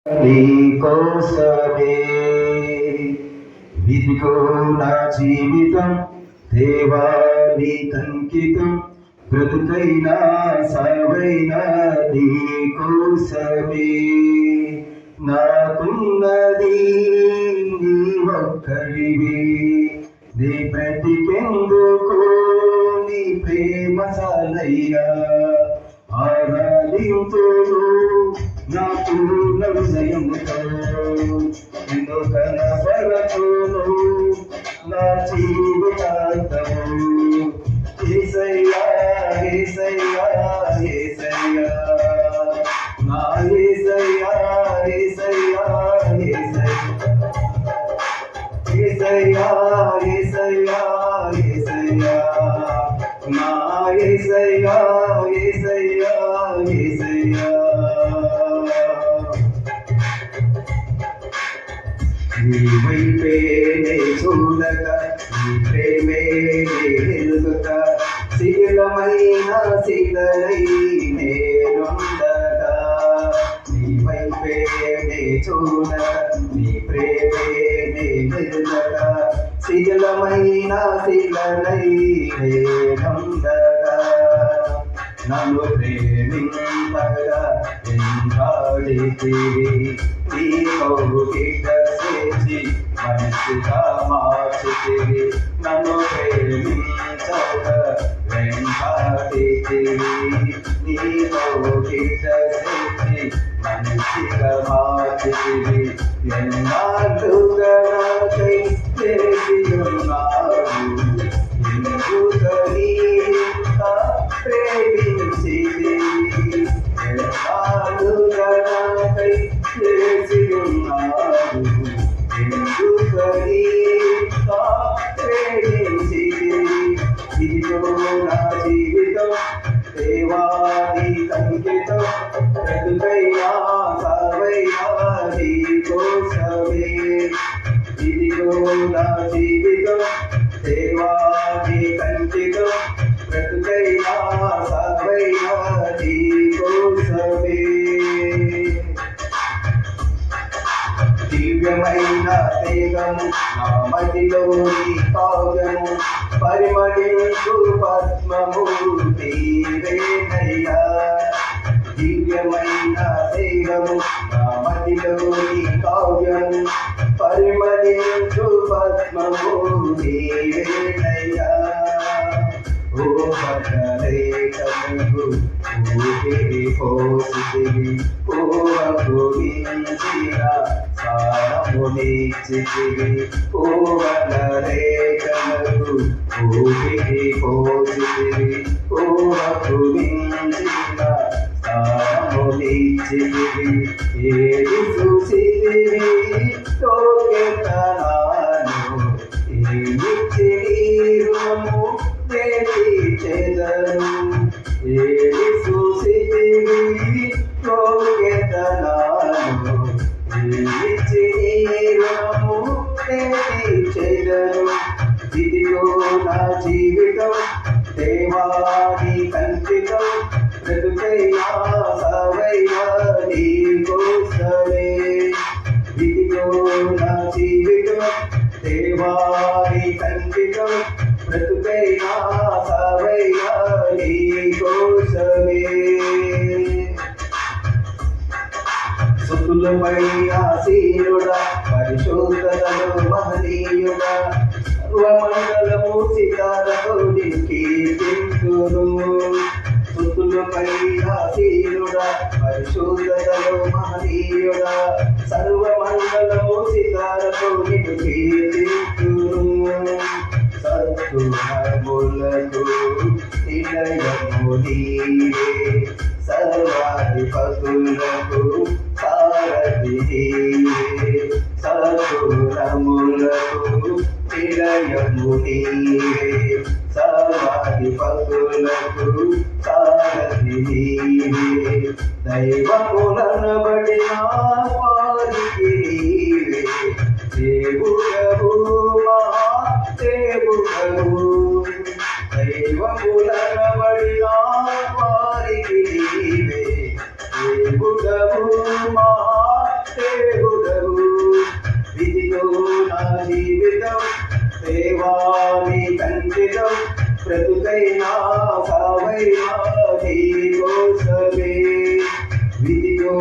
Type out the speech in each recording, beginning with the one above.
నీకోసమే ఇదిగో నా జీవితం దేవా నీకంకితం బ్రతుకైనా సావైనా నీకోసమే నాకున్నది నీ ఒక్కడివి నీ బ్రతికెందుకు నీ ప్రేమ సాలయ్యా ఆరాధింతుడు నా పూర్ణ హృదయముతో నిన్ను కనబరచును నా జీవితాంతము యేసయ్యా యేసయ్యా యేసయ్యా నా యేసయ్యా యేసయ్యా యేసయ్యా యేసయ్యా యేసయ్యా నా యేసయ్యా యేసయ్యా యేసయ్యా నీ వైపే నే చూడక నీ ప్రేమే వెలుగుక శిథిలమైన శిలై నేనుండగా నీ వైపే నే చూడక నీ ప్రేమే వెలుగుక శిథిలమైన శిలై నేనుండగా నన్ను ప్రేమింపగా వెంటాడితివి నీ కౌగిట చేసి మనసుగా మార్చితివి నన్ను ప్రేమించగా వెంటాడితివి నీ కౌగిట చేసి మనసుగా మార్చితివి ఎన్నాళ్ళుగా నాకై చేసి ఉన్నావు ఎందుకని ప్రేమించితివి ఎన్నాళ్ళుగా నాకై చేసి ఉన్నావు ఎందుకని ప్రేమించితివి ఇదిగో నా జీవితం దేవా నీకంకితం బ్రతుకైనా సావైనా నీకోసమే ఇదిగో నా జీవితం దేవా నీకంకితం బ్రతుకైనా సావైనా నీకోసమే దివ్యమైన తేగము నా మదిలోని కావ్యము పరిమళించు పద్మము నీవేనయ్యా దివ్యమైన తేగము నా మదిలోని కావ్యము పరిమళించు పద్మము నీవేనయ్యా ఓ పట్టలేఖలకు ఊపిరి పోసితివి పూర్వపురించిన సారమునిచ్చితివి పూర్వలేఖలకు ఊపిరి పోసితివి పూర్వపురించిన సారమునిచ్చితివి ఏది చూసితివి తోకెతనాను ఏమిచ్చి రుణము చెదరు ఏది చూసితివి తోకెతనాను ఏమిచ్చి రుణము చెదరు ఇదిగో నా జీవితం దేవా నీకంకితం బ్రతుకైనా సావైనా నీకోసమే ఇదిగో నా జీవితం దేవా నీకంకితం బ్రతుకైనా సావైనా నీకోసమే సుతులపై ఆసీనుడా పరిశోధనలు మహనీయుడా సర్వమండలము సితారతో కీర్తింతును సుతులపై ఆసీనుడా పరిశోధనలు మహనీయుడా సర్వమండలము సితారతో కీర్తింతును సత్తునములకు నిలయము నీవే సర్వాధిపతులకు సారథి నీవే సత్తునములకు నిలయము నీవే సర్వాధిపతులకు సారథి నీవే దైవములనబడిన వారికి నీవే దేవుడవు దేవుడవు దైవములనబడిన వారికి నీవే దేవుడవు మా బ్రతుకైనా సావైనా నీ కోసమే విధియో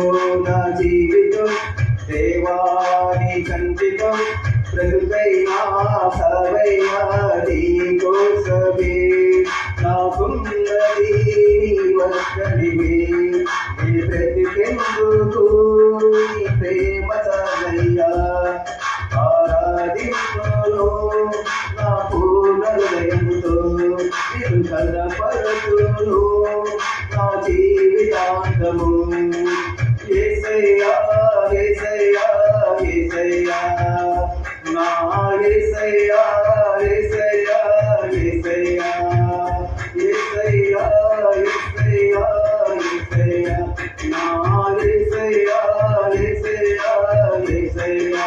నా జీవితం దేవాని కంటితం బ్రతుకైనా సావైనా నీ కోసమే నాకున్నది ఒక్కడివే నీ బ్రతికెందుకు నీ ప్రేమ చాలయ్యా ఆరాధించును నా పూర్ణ హృదయంతో నిన్ను కనపరచును నా జీవితాంతము యేసయ్యా యేసయ్యా యేసయ్యా నా యేసయ్యా యేసయ్యా యేసయ్యా యేసయ్యా యేసయ్యా యేసయ్యా నా యేసయ్యా యేసయ్యా యేసయ్యా